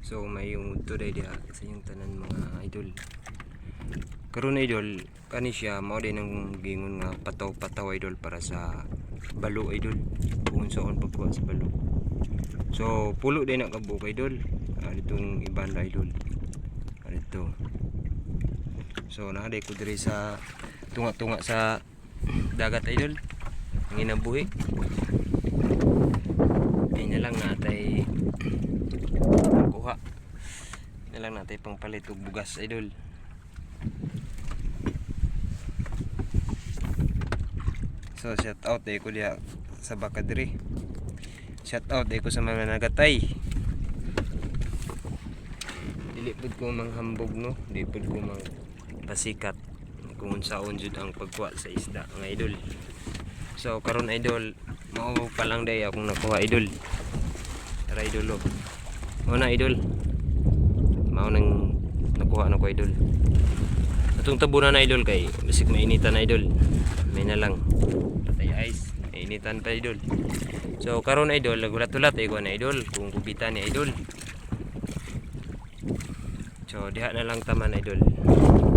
So may yung today dia sa yung tanan mga idol. Karon idol, kani siya mao din ang gingon nga pataw-pataw idol para sa balo idol. Kung saan pagkuha sa balo. So pulo din na kabuk idol. Ditong ibanda idol. Dito. So naaday ko diri sa tunga-tunga sa dagat idol. Ang inabuhi. Ay na lang natay kuha. Na lang natay pangpalit og bugas idol. So shout out day ko diya sa baka diri. Shout out day ko sa mga nagatay. Dili pud ko manghambog no, dili pud ko mang pasikat kung unsaon jud ang pagkuha sa isda nga idol. So karon idol, mao pa lang day akong nakuha idol. Tara idol. Mao na idol. Mao nang nakuha na ko idol. Atong tabunan na idol kay bisik mainitan na idol. May na lang. Patay ice, mainitan pa idol. So karon idol, nagulat-ulat ay ko na idol kung kubitan ni idol. So diha na lang taman idol.